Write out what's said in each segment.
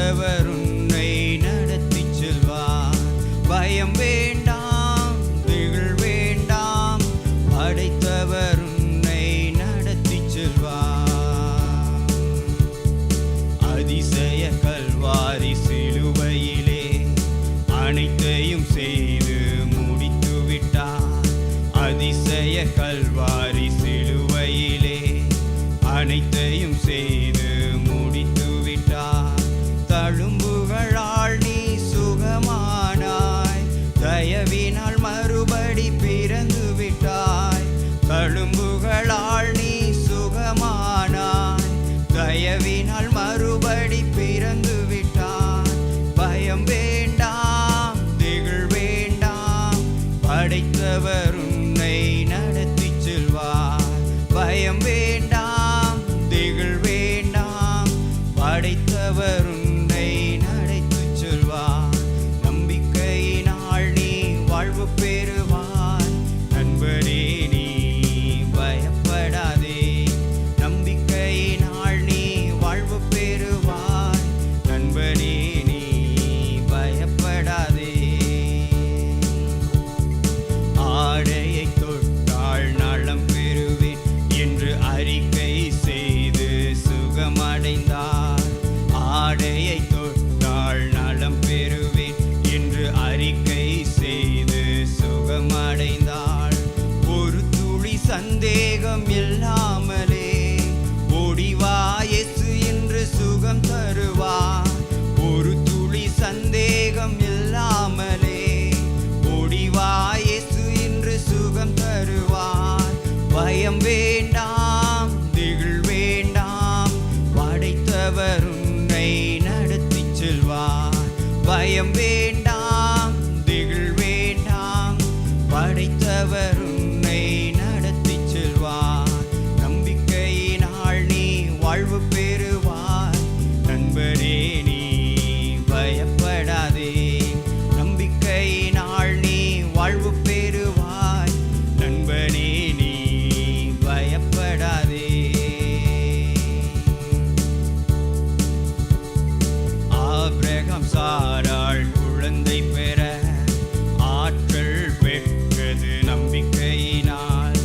படைத்தவர் உன்னை நடத்தி செல்வார். பயம் வேண்டாம், திகில் வேண்டாம், படைத்தவர் உன்னை நடத்தி செல்வார். அதிசய கல்வாரி சிலுவையிலே அனைத்தையும் செய்து முடித்து விட்டார். அதிசய கல்வாரி சிலுவையிலே அனைத்தையும் செய்து முடித்து விட்டார். தழும்புகளால் நீ சுகமானாய், தயவினால் மறுபடி பிறந்து விட்டாய். தழும்புகளால் நீ சுகமானாய், தயவினால் மறுபடி பிறந்து விட்டாய். பயம் வேண்டாம், திகில் வேண்டாம், படைத்தவர் உன்னை நடத்தி செல்வார். பயம் வேண்டாம், திகில் வேண்டாம், படைத்தவர் உன்னை நடத்தி செல்வார். நம்பிக்கையினால் நீ வாழ்வு பெறுவாய். நண்பரே நீ பயப்படாதே, நம்பிக்கையினால் நீ வாழ்வு பெறுவாய். நண்பரே நீ பயப்படாதே. ஆடையை தொட்டால் நலம் பெறுவேன் என்று அறிக்கை செய்து சுகமடைந்தார். ஆடையை தொட்டால் நலம் பெறுவேன் என்று அறிக்கை செய்து சுகமடைந்தாள். ஒரு துளி சந்தேகம் இல்லாமலே ஓடிவா இயேசு என்று சுகம் தருவார். ஒரு துளி சந்தேகம் இல்லாமலே ஓடிவா இயேசு என்று சுகம் தருவார். பயம் வேண்டாம், திகில் வேண்டாம், படைத்தவர் உன்னை நடத்தி செல்வார். பயம் வேண்டாம், திகில் வேண்டாம், படைத்தவர் உன்னை நடத்தி செல்வார். நம்பிக்கையினால் நீ வாழ்வு பெறுவாய். நண்பரே நீ பயப்படாதே, நம்பிக்கையினால் நீ வாழ்வு பெறுவாய். நண்பனே நீ பயப்படாதே. ஆபிரகாம் சாராள் குழந்தை பெற ஆற்றல் பெற்றது நம்பிக்கையினால்.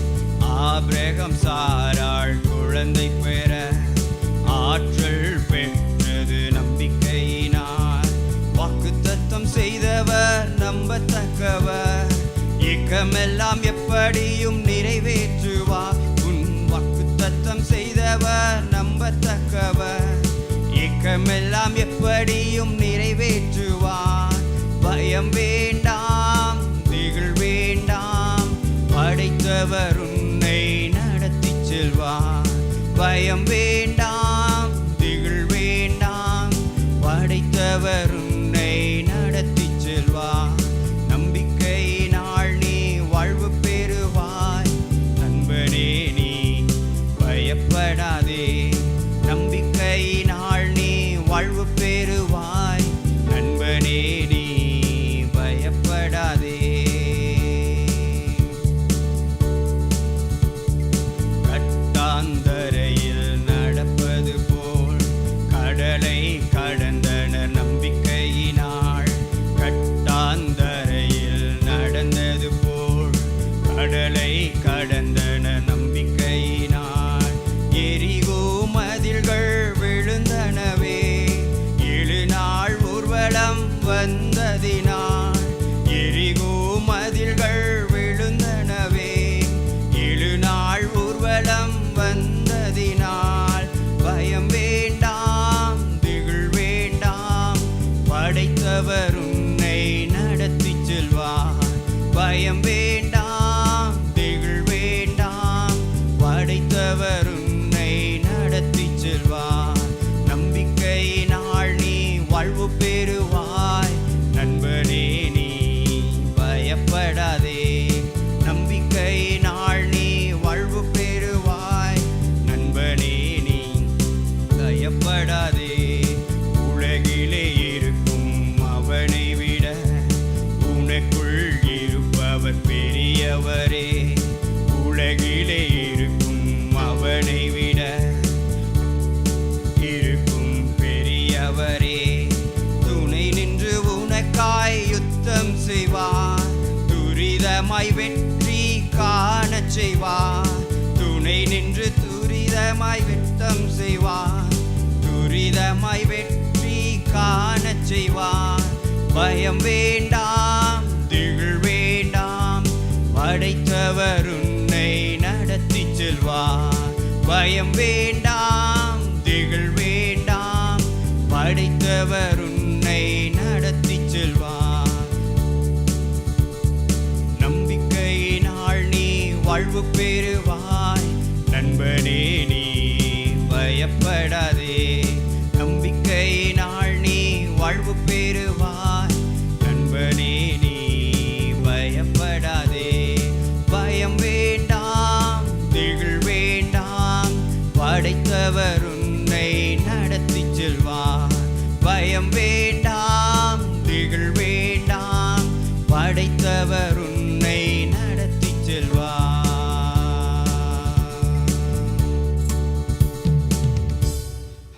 ஆபிரகாம் சாராள் குழந்தை பெற ஆற்றல் பெற்றது நம்பிக்கையினால். வாக்குத்தத்தம் செய்தவர் நம்பத்தக்கவர், ஏக்கமெல்லாம் எப்படியும் நிறைவேற்றுவார். உன் வாக்குத்தத்தம் செய்தவர் நம்பத்தக்கவர், ஏக்கமெல்லாம் எப்படியும் நிறைவேற்றுவார். பயம் வேண்டாம், திகில் வேண்டாம், படைத்தவர் உன்னை நடத்தி செல்வார். பயம் வேண்டாம், திகில் வேண்டாம், படைத்தவர் உன்னை நடத்தி செல்வார். நம்பிக்கையினால் நீ வாழ்வு பெறுவாய். நண்பனே நீ பயப்படாதே, நம்பிக்கையினால் நீ வாழ்வு பெறுவாய். நண்பனே நீ பயப்படாதே. கட்டாந்தரையில் நடப்பது போல் கடலை கடந்தனர் நம்பிக்கையினால். கட்டாந்தரையில் நடந்தது போல் கடலை கடந்தனர் நம்பிக்கையினால். எரிகோ மதில்கள் விழுந்தனவே, 7 நாள் ஊர்வலம் வந்ததினால். எரிகோ மதில்கள் விழுந்தனவே, 7 நாள் ஊர்வலம் வந்ததினால். பயம் வேண்டாம், திகில் வேண்டாம், படைத்தவர் உன்னை நடத்தி செல்வார். பயம் வேண்டாம், திகில் வேண்டாம், படைத்தவர் உன்னை நடத்தி செல்வார். நம்பிக்கையினால் நீ வாழ்வு பெறுவாய். நண்பனே நீ பயப்படாதே, நம்பிக்கையினால் நீ வாழ்வு பெறுவாய். நண்பனே நீ பயப்படாதே. உலகிலே இருக்கும் அவனை விட உனக்குள் இருப்பவர் பெரியவரே. உலகிலே இருக்கும் அவனை விட இருக்கும் பெரியவரே. துரிதமாய் வித்தம் செய்வார், துரிதமாய் வெற்றி காணச் செய்வார். பயம் வேண்டாம், திகில் வேண்டாம், படைத்தவர் உன்னை நடத்தி செல்வார். பயம் வேண்டாம், திகில் வேண்டாம், படைத்தவர் உன்னை நடத்தி செல்வார். நம்பிக்கையினால் நீ வாழ்வு பெறுவாய், நண்பனே நீ பயப்படாதே. நம்பிக்கையினால் நீ வாழ்வு பெறுவாய், நண்பனே நீ பயப்படாதே. பயம் வேண்டாம், திகில் வேண்டாம், படைத்தவர் உன்னை நடத்தி செல்வார். பயம் வேண்டாம், திகில் வேண்டாம், படைத்தவர் உன்னை நடத்தி செல்வார்.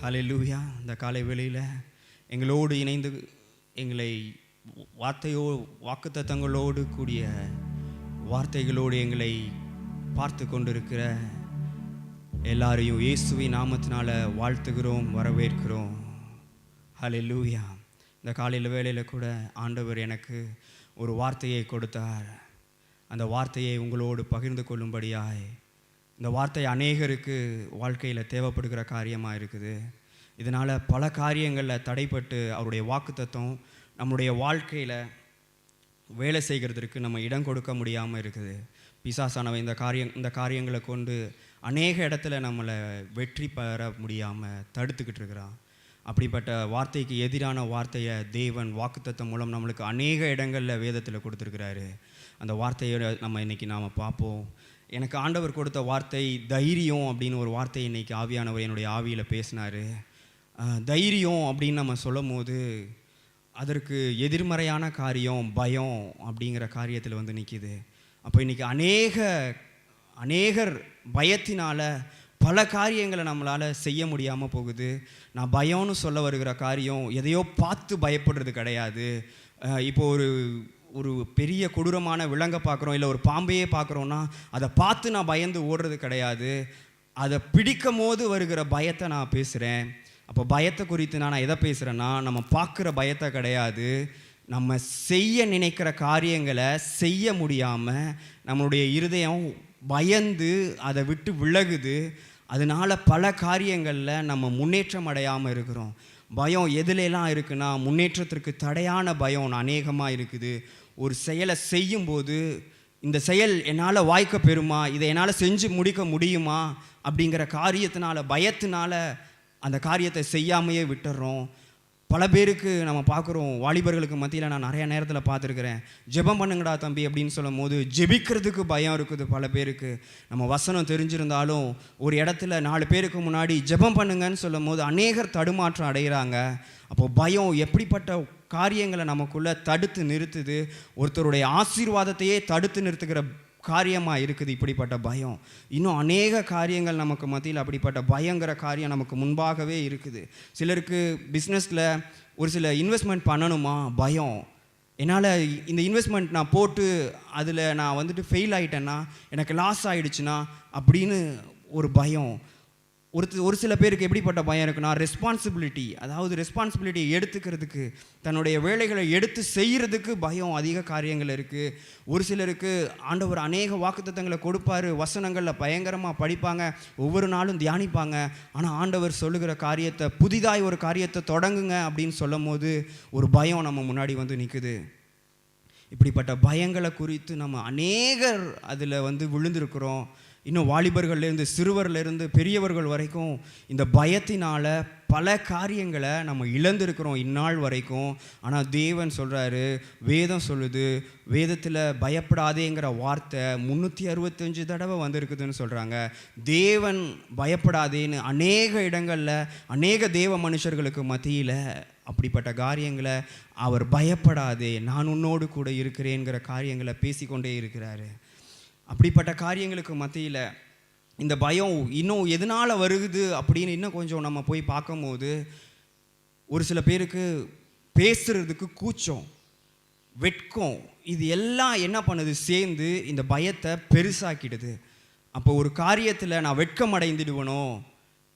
ஹல்லேலூயா. இந்த காலை வேளையில் எங்களோடு இணைந்து எங்களை வாக்குத்தத்தங்களோடு கூடிய வார்த்தைகளோடு எங்களை பார்த்து கொண்டிருக்கிற எல்லாரையும் இயேசுவின் நாமத்தினால வாழ்த்துகிறோம், வரவேற்கிறோம். ஹல்லேலூயா. இந்த காலையில் வேளையில் கூட ஆண்டவர் எனக்கு ஒரு வார்த்தையை கொடுத்தார். அந்த வார்த்தையை உங்களோடு பகிர்ந்து கொள்ளும்படியாய். இந்த வார்த்தை அநேகருக்கு வாழ்க்கையில் தேவைப்படுகிற காரியமாக இருக்குது. இதனால் பல காரியங்களில் தடைப்பட்டு அவருடைய வாக்குத்தத்தம் நம்முடைய வாழ்க்கையில் வேலை செய்கிறதுக்கு நம்ம இடம் கொடுக்க முடியாமல் இருக்குது. பிசாசானவன் இந்த காரியங்களை கொண்டு அநேக இடத்துல நம்மளை வெற்றி பெற முடியாமல் தடுத்துக்கிட்டு இருக்கிறான். அப்படிப்பட்ட வார்த்தைக்கு எதிரான வார்த்தையை தேவன் வாக்குத்தத்தம் மூலம் நம்மளுக்கு அநேக இடங்களில் வேதத்தில் கொடுத்துருக்கிறாரு. அந்த வார்த்தையை நம்ம இன்றைக்கி நாம் பார்ப்போம். எனக்கு ஆண்டவர் கொடுத்த வார்த்தை தைரியம் அப்படின்னு ஒரு வார்த்தை இன்றைக்கி ஆவியானவர் என்னுடைய ஆவியில் பேசினார். தைரியம் அப்படின்னு நம்ம சொல்லும் போது அதற்கு எதிர்மறையான காரியம் பயம் அப்படிங்கிற காரியத்தில் வந்து நிற்கிது. அப்போ இன்றைக்கி அநேகர் பயத்தினால் பல காரியங்களை நம்மளால் செய்ய முடியாமல் போகுது. நான் பயம்னு சொல்ல வருகிற காரியம் எதையோ பார்த்து பயப்படுறது கிடையாது. இப்போது ஒரு பெரிய கொடூரமான விலங்கை பார்க்குறோம், இல்லை ஒரு பாம்பையே பார்க்குறோன்னா அதை பார்த்து நான் பயந்து ஓடுறது கிடையாது. அதை பிடிக்கும் போது வருகிற பயத்தை நான் பேசுகிறேன். அப்போ பயத்தை குறித்து நான் எதை பேசுகிறேன்னா, நம்ம பார்க்குற பயத்தை கிடையாது, நம்ம செய்ய நினைக்கிற காரியங்களை செய்ய முடியாமல் நம்மளுடைய இருதயம் பயந்து அதை விட்டு விலகுது. அதனால் பல காரியங்களில் நம்ம முன்னேற்றம் அடையாமல் இருக்கிறோம். பயம் எதுலெல்லாம் இருக்குன்னா, முன்னேற்றத்திற்கு தடையான பயம் அநேகமாக இருக்குது. ஒரு செயலை செய்யும்போது இந்த செயல் என்னால் வாய்க்க பெறுமா, இதை என்னால் செஞ்சு முடிக்க முடியுமா அப்படிங்கிற காரியத்தினால பயத்தினால அந்த காரியத்தை செய்யாமையே விட்டுறோம். பல பேருக்கு நம்ம பார்க்குறோம், வாலிபர்களுக்கு மத்தியில் நான் நிறைய நேரத்தில் பார்த்துருக்குறேன். ஜெபம் பண்ணுங்கடா தம்பி அப்படின்னு சொல்லும் போது ஜெபிக்கிறதுக்கு பயம் இருக்குது பல பேருக்கு. நம்ம வசனம் தெரிஞ்சிருந்தாலும் ஒரு இடத்துல 4 பேருக்கு முன்னாடி ஜெபம் பண்ணுங்கன்னு சொல்லும் போது அநேகர் தடுமாற்றம் அடைகிறாங்க. அப்போது பயம் எப்படிப்பட்ட காரியங்களை நமக்குள்ளே தடுத்து நிறுத்துது, ஒருத்தருடைய ஆசீர்வாதத்தையே தடுத்து நிறுத்துகிற காரியமாக இருக்குது இப்படிப்பட்ட பயம். இன்னும் அநேக காரியங்கள் நமக்கு மத்தியில் அப்படிப்பட்ட பயங்கர காரியம் நமக்கு முன்பாகவே இருக்குது. சிலருக்கு பிஸ்னஸில் ஒரு சில இன்வெஸ்ட்மெண்ட் பண்ணணுமா பயம். என்னால் இந்த இன்வெஸ்ட்மெண்ட் நான் போட்டு அதில் நான் வந்துட்டு ஃபெயில் ஆகிட்டேன்னா, எனக்கு லாஸ் ஆகிடுச்சுன்னா அப்படின்னு ஒரு பயம். ஒரு சில பேருக்கு எப்படிப்பட்ட பயம் இருக்குன்னா, ரெஸ்பான்சிபிலிட்டி எடுத்துக்கிறதுக்கு, தன்னுடைய வேலைகளை எடுத்து செய்கிறதுக்கு பயம். அதிக காரியங்கள் இருக்குது. ஒரு சிலருக்கு ஆண்டவர் அநேக வாக்குத்தத்தங்களை கொடுப்பார், வசனங்களில் பயங்கரமாக படிப்பாங்க, ஒவ்வொரு நாளும் தியானிப்பாங்க. ஆனால் ஆண்டவர் சொல்லுகிற காரியத்தை, புதிதாய் ஒரு காரியத்தை தொடங்குங்க அப்படின்னு சொல்லும் போது ஒரு பயம் நம்ம முன்னாடி வந்து நிற்குது. இப்படிப்பட்ட பயங்களை குறித்து நம்ம அநேகர் அதில் வந்து விழுந்திருக்கிறோம். இன்னும் வாலிபர்கள்லேருந்து சிறுவர்லேருந்து பெரியவர்கள் வரைக்கும் இந்த பயத்தினால் பல காரியங்களை நம்ம இழந்திருக்கிறோம் இந்நாள் வரைக்கும். ஆனால் தேவன் சொல்கிறாரு, வேதம் சொல்லுது, வேதத்தில் பயப்படாதேங்கிற வார்த்தை 365 தடவை வந்திருக்குதுன்னு சொல்கிறாங்க. தேவன் பயப்படாதேன்னு அநேக இடங்களில் அநேக தேவ மனுஷர்களுக்கு மத்தியில் அப்படிப்பட்ட காரியங்களை அவர் பயப்படாதே, நான் உன்னோடு கூட இருக்கிறேங்கிற காரியங்களை பேசிக்கொண்டே இருக்கிறாரு. அப்படிப்பட்ட காரியங்களுக்கு மத்தியில் இந்த பயம் இன்னும் எதனால் வருகுது அப்படின்னு இன்னும் கொஞ்சம் நம்ம போய் பார்க்கும்போது, ஒரு சில பேருக்கு பேசுகிறதுக்கு கூச்சம், வெட்கம், இது எல்லாம் என்ன பண்ணுது, சேர்ந்து இந்த பயத்தை பெருசாக்கிடுது. அப்போ ஒரு காரியத்தில் நான் வெட்கம் அடைந்துடுவனோ,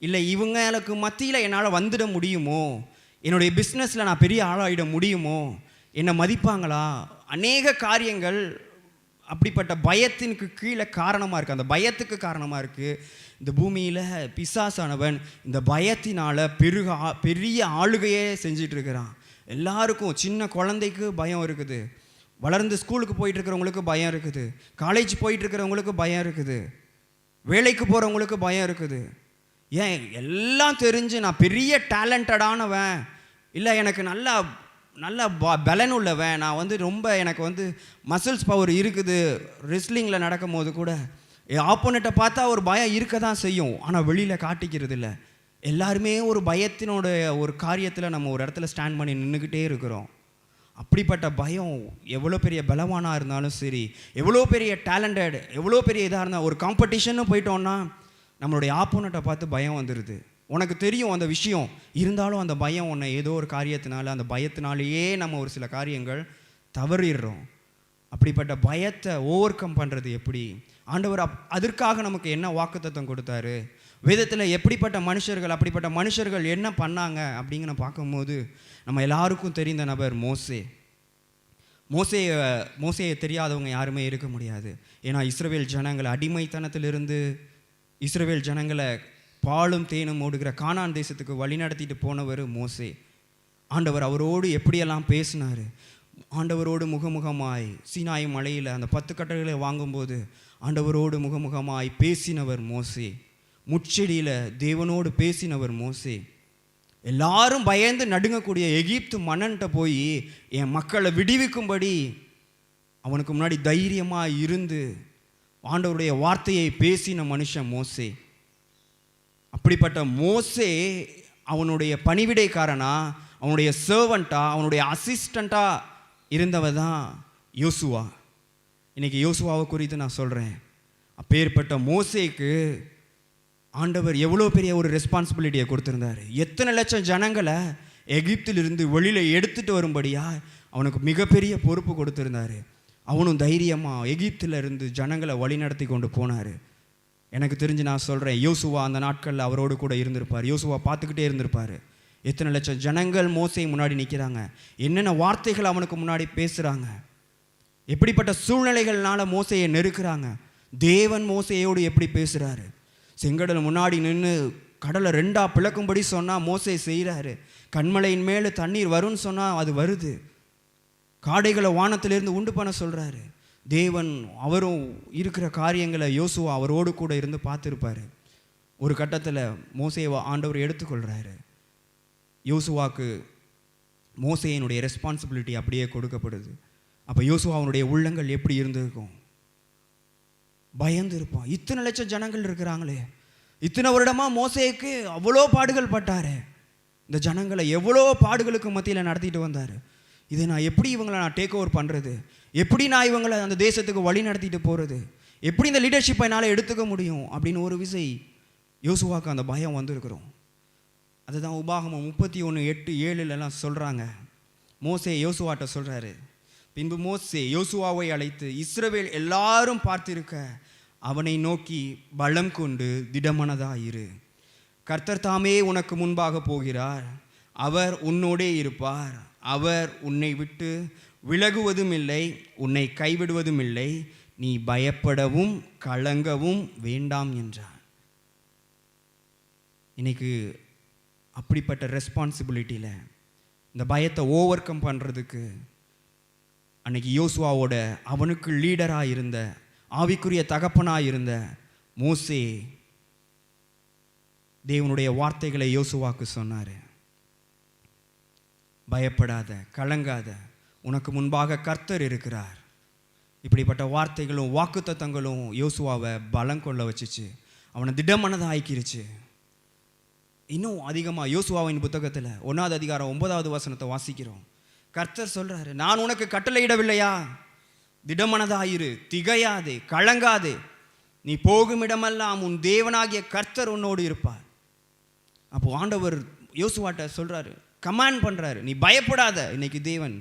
இல்லை இவங்களுக்கு மத்தியில் என்னால் வந்துட முடியுமோ, என்னுடைய பிஸ்னஸில் நான் பெரிய ஆளாகிட முடியுமோ, என்னை மதிப்பாங்களா, அநேக காரியங்கள் அப்படிப்பட்ட பயத்திற்கு கீழே காரணமாக இருக்குது. அந்த பயத்துக்கு காரணமாக இருக்குது. இந்த பூமியில் பிசாசானவன் இந்த பயத்தினால் பெரிய ஆளுகையே செஞ்சிட்ருக்கிறான். எல்லாருக்கும், சின்ன குழந்தைக்கு பயம் இருக்குது, வளர்ந்து ஸ்கூலுக்கு போயிட்டுருக்கிறவங்களுக்கு பயம் இருக்குது, காலேஜ் போயிட்டுருக்கிறவங்களுக்கு பயம் இருக்குது, வேலைக்கு போகிறவங்களுக்கு பயம் இருக்குது. ஏன் எல்லாம் தெரிஞ்சு நான் பெரிய டேலண்டடானவன், இல்லை எனக்கு நல்லா பலன் உள்ளவன், நான் ரொம்ப எனக்கு மசில்ஸ் பவர் இருக்குது, ரெஸ்லிங்கில் நடக்கும் போது கூட ஆப்போனண்ட்டை பார்த்தா ஒரு பயம் இருக்க தான் செய்யும், ஆனால் வெளியில் காட்டிக்கிறது இல்லை. எல்லாருமே ஒரு பயத்தினோட ஒரு காரியத்தில் நம்ம ஒரு இடத்துல ஸ்டாண்ட் பண்ணி நின்றுக்கிட்டே இருக்கிறோம். அப்படிப்பட்ட பயம் எவ்வளோ பெரிய பலவானாக இருந்தாலும் சரி, எவ்வளோ பெரிய டேலண்டட், எவ்வளோ பெரிய இதாக இருந்தால், ஒரு காம்படிஷன்னு போயிட்டோன்னா நம்மளுடைய ஆப்போனண்ட்டை பார்த்து பயம் வந்துடுது. உனக்கு தெரியும் அந்த விஷயம், இருந்தாலும் அந்த பயம் உன்னை ஏதோ ஒரு காரியத்தினால, அந்த பயத்தினாலேயே நம்ம ஒரு சில காரியங்கள் தவறிடுறோம். அப்படிப்பட்ட பயத்தை ஓவர் கம் பண்ணுறது எப்படி? ஆண்டவர் அதற்காக நமக்கு என்ன வாக்குத்தத்தம் கொடுத்தாரு? வேதத்தில் எப்படிப்பட்ட மனுஷர்கள், அப்படிப்பட்ட மனுஷர்கள் என்ன பண்ணாங்க அப்படிங்கிற பார்க்கும்போது நம்ம எல்லாருக்கும் தெரிந்த நபர் மோசே. மோசேயை தெரியாதவங்க யாருமே இருக்க முடியாது. ஏன்னா இஸ்ரவேல் ஜனங்களை அடிமைத்தனத்திலிருந்து இஸ்ரவேல் ஜனங்களை பாலும் தேனும் ஓடுகிற கானான் தேசத்துக்கு வழிநடத்திட்டு போனவர் மோசே. ஆண்டவர் அவரோடு எப்படியெல்லாம் பேசினார். ஆண்டவரோடு முகமுகமாய் சீனாய் மலையில் அந்த 10 கட்டளைகளை வாங்கும்போது ஆண்டவரோடு முகமுகமாய் பேசினவர் மோசே. முச்செடியில் தேவனோடு பேசினவர் மோசே. எல்லாரும் பயந்து நடுங்கக்கூடிய எகிப்து மன்னன்ட்ட போய் என் மக்களை விடுவிக்கும்படி அவனுக்கு முன்னாடி தைரியமாக இருந்து ஆண்டவருடைய வார்த்தையை பேசின மனுஷன் மோசே. அப்படிப்பட்ட மோசே அவனுடைய பணிவிடைக்காரனா, அவனுடைய சர்வெண்ட்டா, அவனுடைய அசிஸ்டண்ட்டா இருந்தவ தான் யோசுவா. இன்றைக்கி யோசுவாவை குறித்து நான் சொல்கிறேன். அப்பேற்பட்ட மோசேக்கு ஆண்டவர் எவ்வளோ பெரிய ஒரு ரெஸ்பான்சிபிலிட்டியை கொடுத்துருந்தார். எத்தனை லட்சம் ஜனங்களை எகிப்திலிருந்து வெளியில் எடுத்துகிட்டு வரும்படியா அவனுக்கு மிகப்பெரிய பொறுப்பு கொடுத்துருந்தார். அவனும் தைரியமாக எகிப்தில் இருந்து ஜனங்களை வழி நடத்தி கொண்டு போனார். எனக்கு தெரிஞ்சு நான் சொல்கிறேன், யோசுவா அந்த நாட்களில் அவரோடு கூட இருந்திருப்பார். யோசுவா பார்த்துக்கிட்டே இருந்திருப்பார். எத்தனை லட்சம் ஜனங்கள் மோசே முன்னாடி நிற்கிறாங்க, என்னென்ன வார்த்தைகள் அவனுக்கு முன்னாடி பேசுகிறாங்க, எப்படிப்பட்ட சூழ்நிலைகள்னால மோசையை நெருக்கிறாங்க, தேவன் மோசையோடு எப்படி பேசுகிறாரு. செங்கடல் முன்னாடி நின்று கடலை 2ஆ பிளக்கும்படி சொன்னால் மோசே செய்கிறாரு. கண்மலையின் மேலே தண்ணீர் வரும்னு சொன்னால் அது வருது. காடைகளை வானத்திலிருந்து உண்டு பண்ண சொல்கிறாரு. தேவன் அவரும் இருக்கிற காரியங்களை யோசுவா அவரோடு கூட இருந்து பார்த்துருப்பார். ஒரு கட்டத்தில் மோசேவை ஆண்டவர் எடுத்துக்கொள்கிறாரு. யோசுவாக்கு மோசேயினுடைய ரெஸ்பான்சிபிலிட்டி அப்படியே கொடுக்கப்படுது. அப்போ யோசுவாவுடைய உள்ளங்கள் எப்படி இருந்திருக்கும்? பயந்து இருப்பான். இத்தனை லட்சம் ஜனங்கள் இருக்கிறாங்களே, இத்தனை வருடமாக மோசேக்கு அவ்வளோ பாடுகள் பட்டார். இந்த ஜனங்களை எவ்வளோ பாடுகளுக்கு மத்தியில் நடத்திட்டு வந்தார். இதை நான் எப்படி இவங்களை நான் டேக் ஓவர் பண்ணுறது, எப்படி நான் இவங்களை அந்த தேசத்துக்கு வழி நடத்திட்டு போகிறது, எப்படி இந்த லீடர்ஷிப்பை என்னால் எடுத்துக்க முடியும் அப்படின்னு ஒரு விசை யோசுவாக்கு அந்த பயம் வந்திருக்கிறோம். அதுதான் உபாகமம் 31:8-7 சொல்கிறாங்க. மோசே யோசுவாட்ட சொல்கிறாரு, பின்பு மோசே யோசுவாவை அழைத்து இஸ்ரவேல் எல்லாரும் பார்த்திருக்க அவனை நோக்கி பலம் கொண்டு திடமனதாயிரு, கர்த்தர் தாமே உனக்கு முன்பாக போகிறார், அவர் உன்னோடே இருப்பார், அவர் உன்னை விட்டு விலகுவதும் இல்லை, உன்னை கைவிடுவதும் இல்லை, நீ பயப்படவும் கலங்கவும் வேண்டாம் என்றார். இன்னைக்கு அப்படிப்பட்ட ரெஸ்பான்சிபிலிட்டியில் இந்த பயத்தை ஓவர் கம் பண்ணுறதுக்கு அன்னைக்கு யோசுவாவோட அவனுக்கு லீடராக இருந்த ஆவிக்குரிய தகப்பனாக இருந்த மோசே தேவனுடைய வார்த்தைகளை யோசுவாக்கு சொன்னார். பயப்படாத, கலங்காத, உனக்கு முன்பாக கர்த்தர் இருக்கிறார். இப்படிப்பட்ட வார்த்தைகளும் வாக்குத்தத்தங்களும் யோசுவாவை பலம் கொள்ள வச்சிச்சு, அவனை திடமனதாக ஆக்கிருச்சு. இன்னும் அதிகமாக யோசுவாவின் புத்தகத்தில் 1ஆவது அதிகாரம் 9வது வசனத்தை வாசிக்கிறோம். கர்த்தர் சொல்கிறாரு, நான் உனக்கு கட்டளையிடவில்லையா? திடமனதாயிரு, திகையாதே, கலங்காதே, நீ போகும் இடமெல்லாம் உன் தேவனாகிய கர்த்தர் உன்னோடு இருப்பார். அப்போது ஆண்டவர் யோசுவாட்ட சொல்கிறாரு, கமாண்ட் பண்ணுறாரு, நீ பயப்படாத. இன்னைக்கு தேவன்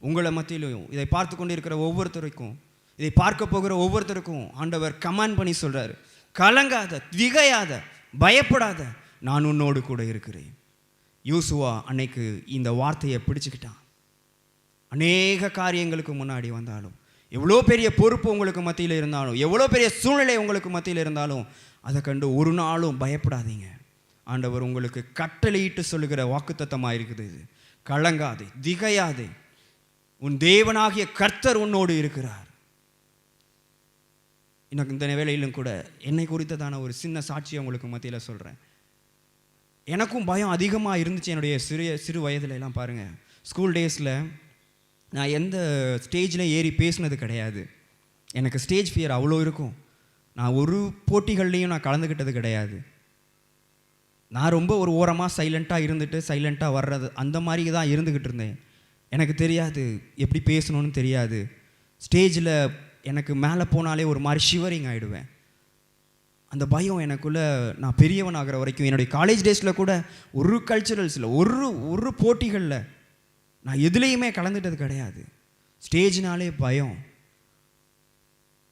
உங்களை மத்தியிலும் இதை பார்த்து கொண்டு இருக்கிற ஒவ்வொருத்தருக்கும், இதை பார்க்க போகிற ஒவ்வொருத்தருக்கும் ஆண்டவர் கமாண்ட் பண்ணி சொல்கிறாரு, கலங்காத, திகையாத, பயப்படாத, நான் உன்னோடு கூட இருக்கிறேன். யோசுவா அன்னைக்கு இந்த வார்த்தையை பிடிச்சுக்கிட்டான். அநேக காரியங்களுக்கு முன்னாடி வந்தாலும், எவ்வளோ பெரிய பொறுப்பு உங்களுக்கு மத்தியில் இருந்தாலும், எவ்வளோ பெரிய சூழ்நிலை உங்களுக்கு மத்தியில் இருந்தாலும், அதை கண்டு ஒரு நாளும் பயப்படாதீங்க. ஆண்டவர் உங்களுக்கு கட்டளையிட்டு சொல்லுகிற வாக்குத்தத்தமாக இருக்குது இது. கலங்காதே, திகையாதே, உன் தேவனாகிய கர்த்தர் உன்னோடு இருக்கிறார். எனக்கு இந்த வேளையிலும் கூட என்னை குறித்ததான ஒரு சின்ன சாட்சியை உங்களுக்கு மத்தியில் சொல்கிறேன். எனக்கும் பயம் அதிகமாக இருந்துச்சு என்னுடைய சிறு வயதுல எல்லாம். பாருங்கள், ஸ்கூல் டேஸில் நான் எந்த ஸ்டேஜில் ஏறி பேசினது கிடையாது. எனக்கு ஸ்டேஜ் ஃபியர் அவ்வளோ இருக்கும். நான் ஒரு போட்டிகள்லையும் நான் கலந்துக்கிட்டது கிடையாது. நான் ரொம்ப ஒரு ஓரமாக சைலண்ட்டாக இருந்துட்டு சைலண்ட்டாக வர்றது, அந்த மாதிரி தான் இருந்துக்கிட்டு இருந்தேன். எனக்கு தெரியாது எப்படி பேசணும்னு தெரியாது. ஸ்டேஜில் எனக்கு மேலே போனாலே ஒரு மாதிரி ஷிவரிங் ஆகிடுவேன். அந்த பயம் எனக்குள்ளே நான் பெரியவன் ஆகிற வரைக்கும், என்னுடைய காலேஜ் டேஸில் கூட ஒரு கல்ச்சுரல்ஸில் ஒரு போட்டிகளில் நான் எதுலேயுமே கலந்துட்டது கிடையாது. ஸ்டேஜ்னாலே பயம்.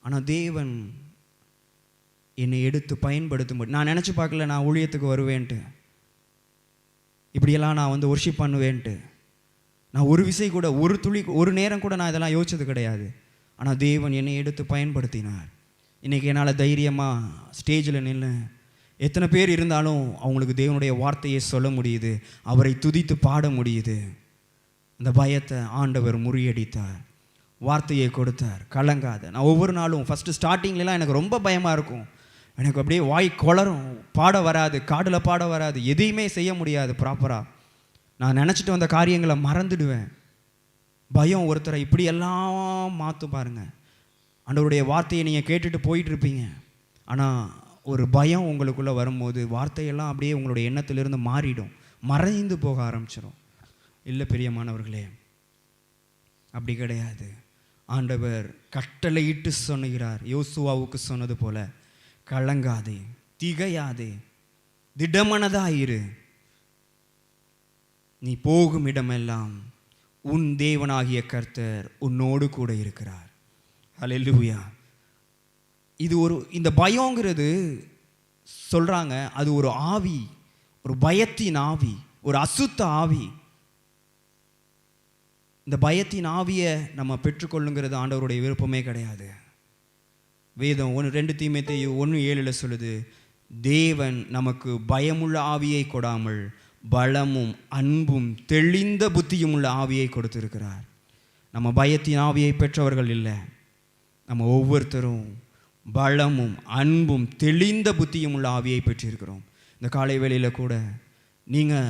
ஆனால் தேவன் என்னை எடுத்து பயன்படுத்தும். நான் நினச்சி பார்க்கல நான் ஊழியத்துக்கு வருவேன்ட்டு, இப்படியெல்லாம் நான் வந்து ஒர்ஷிப் பண்ணுவேன்ட்டு. நான் ஒரு விசை கூட, ஒரு துளி, ஒரு நேரம் கூட நான் இதெல்லாம் யோசிச்சது கிடையாது. ஆனால் தேவன் என்னை எடுத்து பயன்படுத்தினார். இன்றைக்கி என்னால் தைரியமாக ஸ்டேஜில் நின்று எத்தனை பேர் இருந்தாலும் அவங்களுக்கு தேவனுடைய வார்த்தையை சொல்ல முடியுது, அவரை துதித்து பாட முடியுது. அந்த பயத்தை ஆண்டவர் முறியடித்தார், வார்த்தையை கொடுத்தார். கலங்காத. நான் ஒவ்வொரு நாளும் ஃபஸ்ட்டு ஸ்டார்டிங்லாம் எனக்கு ரொம்ப பயமாக இருக்கும். எனக்கு அப்படியே வாய் கொளரும், பாட வராது, காடில் பாட வராது, எதையுமே செய்ய முடியாது ப்ராப்பராக. நான் நினச்சிட்டு வந்த காரியங்களை மறந்துடுவேன். பயம் ஒருத்தரை இப்படியெல்லாம் மாற்றும் பாருங்கள். ஆண்டவருடைய வார்த்தையை நீங்கள் கேட்டுட்டு போயிட்டுருப்பீங்க, ஆனால் ஒரு பயம் உங்களுக்குள்ளே வரும்போது வார்த்தையெல்லாம் அப்படியே உங்களுடைய எண்ணத்திலிருந்து மாறிடும், மறைந்து போக ஆரம்பிச்சிடும். இல்லை பிரியமானவர்களே, அப்படி கிடையாது. ஆண்டவர் கட்டளையிட்டு சொன்னுகிறார், யோசுவாவுக்கு சொன்னது போல, கலங்காதே, திகையாதே, திடமனதாயிரு. நீ போகும் இடமெல்லாம் உன் தேவனாகிய கர்த்தர் உன்னோடு கூட இருக்கிறார். ஹல்லேலூயா. இது இந்த பயங்கிறது சொல்கிறாங்க, அது ஒரு ஆவி, ஒரு பயத்தின் ஆவி, ஒரு அசுத்த ஆவி. இந்த பயத்தின் ஆவியை நம்ம பெற்றுக்கொள்ளுங்கிறது ஆண்டவருடைய விருப்பமே கிடையாது. வேதம் 2 தீமோத்தேயு 1:7 சொல்லுது, தேவன் நமக்கு பயமுள்ள ஆவியை கொடாமல் பலமும் அன்பும் தெளிந்த புத்தியும் உள்ள ஆவியை கொடுத்திருக்கிறார். நம்ம பயத்தின் ஆவியை பெற்றவர்கள் இல்லை. நம்ம ஒவ்வொருத்தரும் பலமும் அன்பும் தெளிந்த புத்தியும் உள்ள ஆவியை பெற்றிருக்கிறோம். இந்த காலை வேளையில் கூட நீங்கள்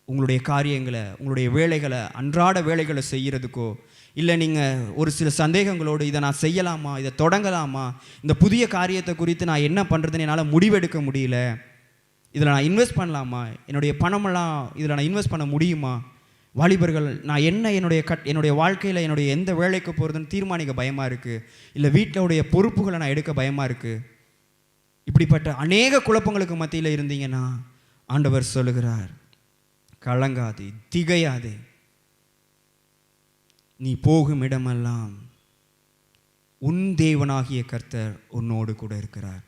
உங்களுடைய காரியங்களை, உங்களுடைய வேலைகளை, அன்றாட வேலைகளை செய்கிறதுக்கோ, இல்லை நீங்கள் ஒரு சில சந்தேகங்களோடு இதை நான் செய்யலாமா, இதை தொடங்கலாமா, இந்த புதிய காரியத்தை குறித்து நான் என்ன பண்ணுறதுன்னு என்னால் முடிவெடுக்க முடியல, இதில் நான் இன்வெஸ்ட் பண்ணலாமா, என்னுடைய பணமெல்லாம் இதில் நான் இன்வெஸ்ட் பண்ண முடியுமா, வாலிபர்கள் நான் என்ன என்னுடைய வாழ்க்கையில் என்னுடைய எந்த வேலைக்கு போகிறதுன்னு தீர்மானிக்க பயமாக இருக்குது, இல்லை வீட்டிலுடைய பொறுப்புகளை நான் எடுக்க பயமாக இருக்குது, இப்படிப்பட்ட அநேக குழப்பங்களுக்கு மத்தியில் இருந்தீங்கன்னா ஆண்டவர் சொல்லுகிறார், கலங்காதே, திகையாதே, நீ போகும் இடமெல்லாம் உன் தேவனாகிய கர்த்தர் உன்னோடு கூட இருக்கிறார்.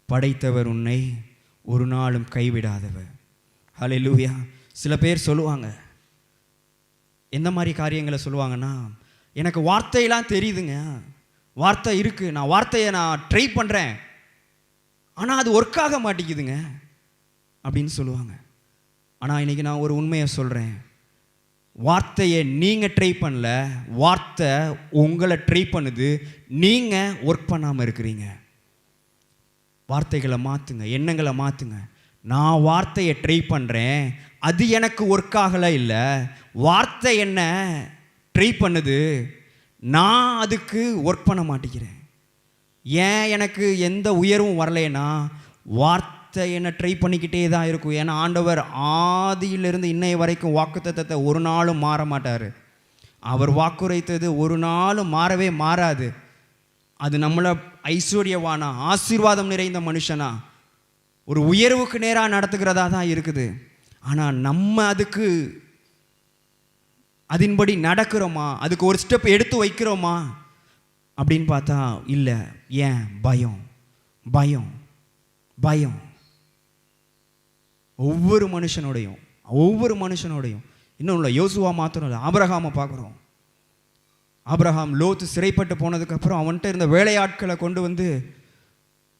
படைத்தவர் உன்னை ஒரு நாளும் கைவிடாதவர். ஹல்லேலூயா. சில பேர் சொல்லுவாங்க, எந்த மாதிரி காரியங்களை சொல்லுவாங்கன்னா, எனக்கு வார்த்தையெல்லாம் தெரியுதுங்க, வார்த்தை இருக்குது, நான் வார்த்தையை நான் ட்ரை பண்ணுறேன், ஆனால் அது ஒர்க் ஆக மாட்டேங்குதுங்க அப்படின்னு சொல்லுவாங்க. ஆனால் இன்றைக்கி நான் ஒரு உண்மையை சொல்கிறேன், வார்த்தையை நீங்கள் ட்ரை பண்ணல, வார்த்தை உங்களை ட்ரை பண்ணுது, நீங்கள் ஒர்க் பண்ணாமல் இருக்கிறீங்க. வார்த்தைகளை மாற்றுங்க, எண்ணங்களை மாற்றுங்க. நான் வார்த்தையை ட்ரை பண்ணுறேன், அது எனக்கு ஒர்க் ஆகலை, இல்லை வார்த்தை என்ன ட்ரை பண்ணுது, நான் அதுக்கு ஒர்க் பண்ண மாட்டேங்கிறேன். ஏன் எனக்கு எந்த உயர்வும் வரலைன்னா வார்த்தை என்ன ட்ரை பண்ணிக்கிட்டே தான் இருக்கும். ஏன்னா ஆண்டவர் ஆதியிலிருந்து இன்னைய வரைக்கும் வாக்குத்தத்தத்தை ஒரு நாளும் மாற மாட்டார். அவர் வாக்குரைத்தது ஒரு நாளும் மாறவே மாறாது. அது நம்மளை ஐஸ்வர்யவானா, ஆசீர்வாதம் நிறைந்த மனுஷனா, ஒரு உயர்வுக்கு நேராக நடத்துகிறதா தான் இருக்குது. ஆனால் நம்ம அதுக்கு அதன்படி நடக்கிறோமா, அதுக்கு ஒரு ஸ்டெப் எடுத்து வைக்கிறோமா அப்படின்னு பார்த்தா இல்லை. ஏன்? பயம். பயம். ஒவ்வொரு மனுஷனோடையும் இன்னும் இல்லை, யோசுவா மாத்திரம் இல்லை, ஆபிரகாமை பார்க்குறோம். ஆபிரகாம் லோத்து சிறைப்பட்டு போனதுக்கப்புறம் அவன்கிட்ட இருந்த வேலையாட்களை கொண்டு வந்து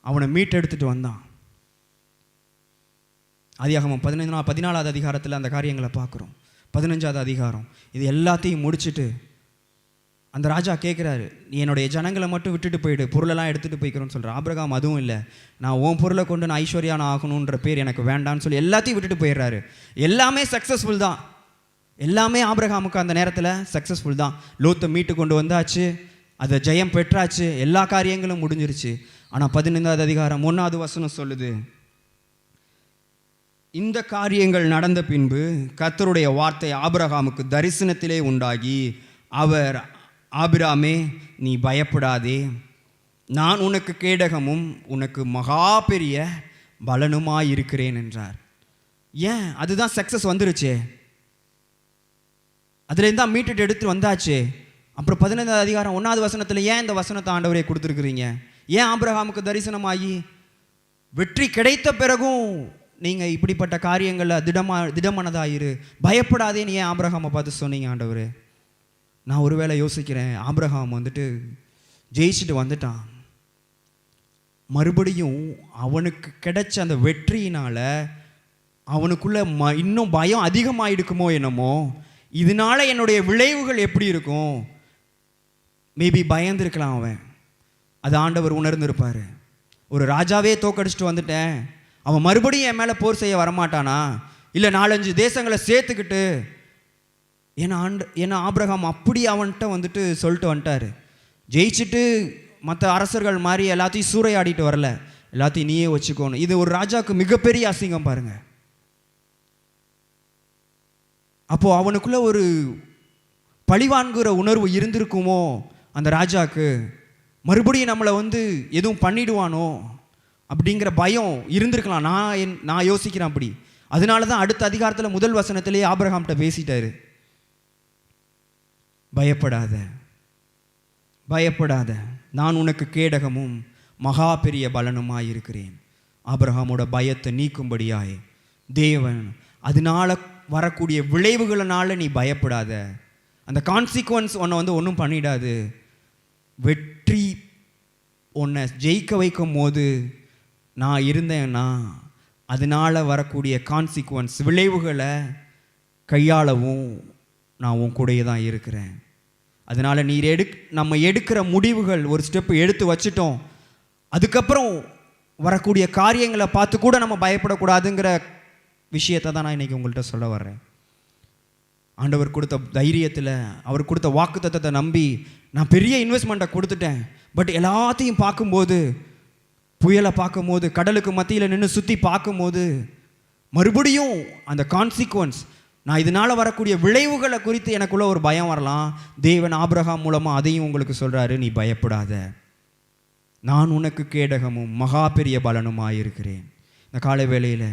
அவனை மீட்டெடுத்துட்டு வந்தான். ஆதியாகமம் 14வது அதிகாரத்தில் அந்த காரியங்களை பார்க்குறோம். 15வது அதிகாரம் இது எல்லாத்தையும் முடிச்சுட்டு அந்த ராஜா கேட்குறாரு, நீ என்னுடைய ஜனங்களை மட்டும் விட்டுட்டு போயிடு, பொருளெல்லாம் எடுத்துகிட்டு போய்க்கிறோன்னு சொல்கிற. ஆபிரகாம் அதுவும் இல்லை, நான் உன் பொருளை கொண்டு நான் ஐஸ்வர்யான ஆகணுன்ற பேர் எனக்கு வேண்டான்னு சொல்லி எல்லாத்தையும் விட்டுட்டு போயிடுறாரு. எல்லாமே சக்ஸஸ்ஃபுல் தான், எல்லாமே ஆபிரகாமுக்கு அந்த நேரத்தில் சக்ஸஸ்ஃபுல் தான். லோத்தை மீட்டு கொண்டு வந்தாச்சு, அதை ஜெயம் பெற்றாச்சு, எல்லா காரியங்களும் முடிஞ்சிருச்சு. ஆனால் 15வது அதிகாரம் 1வது வசனம் சொல்லுது, இந்த காரியங்கள் நடந்த பின்பு கர்த்தருடைய வார்த்தை ஆபிரகாமுக்கு தரிசனத்திலே உண்டாகி, அவர், ஆபிராமே நீ பயப்படாதே, நான் உனக்கு கேடகமும் உனக்கு மகா பெரிய பலனுமாய் இருக்கிறேன் என்றார். ஏன்? அதுதான் சக்ஸஸ் வந்துருச்சே, அதுலேருந்து தான் மீட்டுட்டு எடுத்து வந்தாச்சு. அப்புறம் 15வது அதிகாரம் 1வது வசனத்தில் ஏன் இந்த வசனத்தை ஆண்டவரே கொடுத்துருக்குறீங்க? ஏன் ஆபிரகாமுக்கு தரிசனமாகி வெற்றி கிடைத்த பிறகும் நீங்கள் இப்படிப்பட்ட காரியங்களில் திடமனதாயிரு, பயப்படாதேன்னு ஏன் ஆபிரகாமை பார்த்து சொன்னீங்க ஆண்டவரே? நான் ஒருவேளை யோசிக்கிறேன், ஆபிரகாம் வந்துட்டு ஜெயிச்சுட்டு வந்துட்டான், மறுபடியும் அவனுக்கு கிடைச்ச அந்த வெற்றியினால் அவனுக்குள்ள இன்னும் பயம் அதிகமாகிடுக்குமோ என்னமோ, இதனால என்னுடைய விளைவுகள் எப்படி இருக்கும், மேபி பயந்துருக்கலாம் அவன். அது ஆண்டவர் உணர்ந்திருப்பார். ஒரு ராஜாவே தோக்கடிச்சிட்டு வந்துட்டேன், அவன் மறுபடியும் என் மேலே போர் செய்ய வரமாட்டானா? இல்லை 4-5 தேசங்களை சேர்த்துக்கிட்டு, ஏன்னா ஆபிரகாம் அப்படி அவன்கிட்ட வந்துட்டு சொல்லிட்டு வந்துட்டார். ஜெயிச்சுட்டு மற்ற அரசர்கள் மாதிரி எல்லாத்தையும் சூறையாடிட்டு வரல, எல்லாத்தையும் நீயே வச்சுக்கோணும். இது ஒரு ராஜாவுக்கு மிகப்பெரிய அசிங்கம் பாருங்க. அப்போது அவனுக்குள்ள ஒரு பழிவான்கிற உணர்வு இருந்திருக்குமோ அந்த ராஜாவுக்கு, மறுபடியும் நம்மளை வந்து எதுவும் பண்ணிடுவானோ அப்படிங்கிற பயம் இருந்திருக்கலாம். நான் யோசிக்கிறேன் அப்படி. அதனால தான் அடுத்த அதிகாரத்தில் முதல் வசனத்திலேயே ஆபிரகாம்கிட்ட பேசிட்டாரு, பயப்படாத, பயப்படாத, நான் உனக்கு கேடகமும் மகா பெரிய பலனுமாய் இருக்கிறேன். ஆபிரகாமோட பயத்தை நீக்கும்படியாய் தேவன், அதனால வரக்கூடிய விளைவுகளினால நீ பயப்படாத, அந்த கான்சிக்வன்ஸ் உன்னை வந்து ஒன்றும் பண்ணிடாது. வெற்றி உன்னை ஜெயிக்க வைக்கும் போது நான் இருந்தேன்னா அதனால் வரக்கூடிய கான்சிக்வன்ஸ் விளைவுகளை கையாளவும் நான் உன் கூடயே தான் இருக்கிறேன். அதனால் நம்ம எடுக்கிற முடிவுகள் ஒரு ஸ்டெப்பு எடுத்து வச்சுட்டோம், அதுக்கப்புறம் வரக்கூடிய காரியங்களை பார்த்து கூட நம்ம பயப்படக்கூடாதுங்கிற விஷயத்தை தான் நான் இன்றைக்கி உங்கள்கிட்ட சொல்ல வர்றேன். ஆண்டவர் கொடுத்த தைரியத்தில், அவர் கொடுத்த வாக்குத்தத்தத்தை நம்பி நான் பெரிய இன்வெஸ்ட்மெண்ட்டை கொடுத்துட்டேன். பட் எல்லாத்தையும் பார்க்கும்போது, புயலை பார்க்கும்போது, கடலுக்கு மத்தியில் நின்று சுற்றி பார்க்கும்போது, மறுபடியும் அந்த கான்சிக்வன்ஸ், நான் இதனால் வரக்கூடிய விளைவுகளை குறித்து எனக்குள்ள ஒரு பயம் வரலாம். தேவன் ஆபிரகாம் மூலமாக அதையும் உங்களுக்கு சொல்கிறாரு, நீ பயப்படாத, நான் உனக்கு கேடகமும் மகா பெரிய பலனுமாய் இருக்கிறேன். இந்த காலை வேளையில்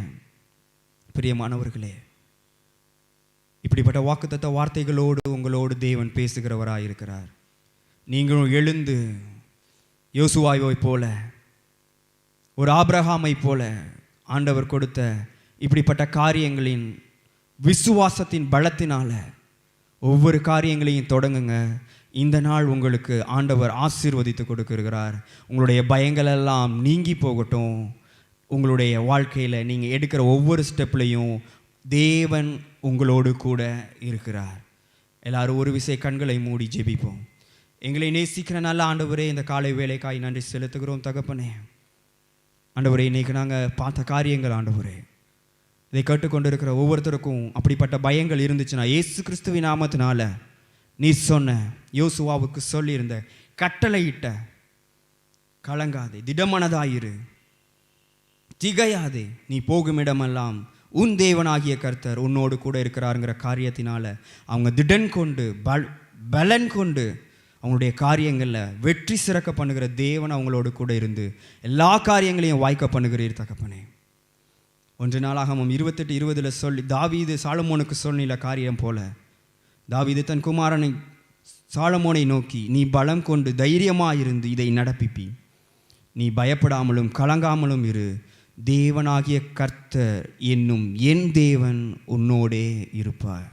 பிரியமானவர்களே, இப்படிப்பட்ட வாக்குத்தத்த வார்த்தைகளோடு உங்களோடு தேவன் பேசுகிறவராக இருக்கிறார். நீங்களும் எழுந்து யோசுவாவை போல, ஒரு ஆபிரகாமை போல ஆண்டவர் கொடுத்த இப்படிப்பட்ட காரியங்களின் விசுவாசத்தின் பலத்தினால ஒவ்வொரு காரியங்களையும் தொடங்குங்க. இந்த நாள் உங்களுக்கு ஆண்டவர் ஆசீர்வதித்து கொடுக்கிறார். உங்களுடைய பயங்கள் எல்லாம் நீங்கி போகட்டும். உங்களுடைய வாழ்க்கையில் நீங்கள் எடுக்கிற ஒவ்வொரு ஸ்டெப்லையும் தேவன் உங்களோடு கூட இருக்கிறார். எல்லாரும் ஒரு விசை கண்களை மூடி ஜெபிப்போம். எங்களை நேசிக்கிற நல்ல ஆண்டவரே, இந்த காலை வேலைக்காய் நன்றி செலுத்துகிறோம் தகப்பனே. ஆண்டவரே, இன்றைக்கி நாங்கள் பார்த்த காரியங்கள் ஆண்டவரே, இதை கேட்டுக்கொண்டிருக்கிற ஒவ்வொருத்தருக்கும் அப்படிப்பட்ட பயங்கள் இருந்துச்சுன்னா இயேசு கிறிஸ்துவின் நாமத்தினால நீ சொன்ன யோசுவாவுக்கு சொல்லியிருந்த கட்டளையிட்ட கலங்காதே, திடமனதாயிரு, திகையாதே, நீ போகும் இடமெல்லாம் உன் தேவனாகிய கர்த்தர் உன்னோடு கூட இருக்கிறாருங்கிற காரியத்தினால அவங்க திடன் கொண்டு பலன் கொண்டு அவங்களுடைய காரியங்களில் வெற்றி சிறக்க பண்ணுகிற தேவன் அவங்களோடு கூட இருந்து எல்லா காரியங்களையும் வாய்க்க பண்ணுகிறீர் தகப்பனே. 1 நாளாகமம் 28:20 சொல்லி தாவீது சாலமோனுக்கு சொன்ன காரியம் போல, தாவீது தன் குமாரனை சாலமோனை நோக்கி, நீ பலம் கொண்டு தைரியமாக இருந்து இதை நடப்பிப்பி, நீ பயப்படாமலும் கலங்காமலும் இரு, தேவனாகிய கர்த்தர் என்னும் என் தேவன் உன்னோடே இருப்பார்.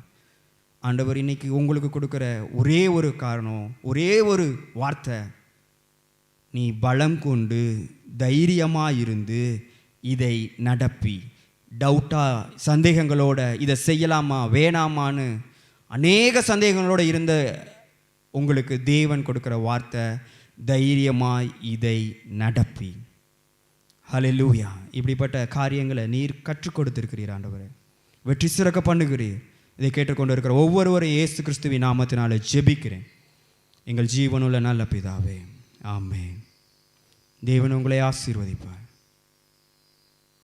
ஆண்டவர் இன்னைக்கு உங்களுக்கு கொடுக்குற ஒரே ஒரு காரணம், ஒரே ஒரு வார்த்தை, நீ பலம் கொண்டு தைரியமாக இருந்து இதை நடப்பி. டவுட்டா, சந்தேகங்களோட இதை செய்யலாமா வேணாமான்னு அநேக சந்தேகங்களோடு இருந்த உங்களுக்கு தேவன் கொடுக்குற வார்த்தை, தைரியமாய் இதை நடப்பி. ஹல்லேலூயா. இப்படிப்பட்ட காரியங்களை நீர் கற்றுக் கொடுத்திருக்கிறீர் ஆண்டவரே, வெற்றி சிறக்க பண்ணுகிறீர். இதை கேட்டுக்கொண்டு இருக்கிற ஒவ்வொருவரும் இயேசு கிறிஸ்துவின் நாமத்தினால ஜெபிக்கிறேன், எங்கள் ஜீவனுள்ள நல்ல பிதாவே, ஆமென். தேவன் உங்களை ஆசீர்வதிப்பார்.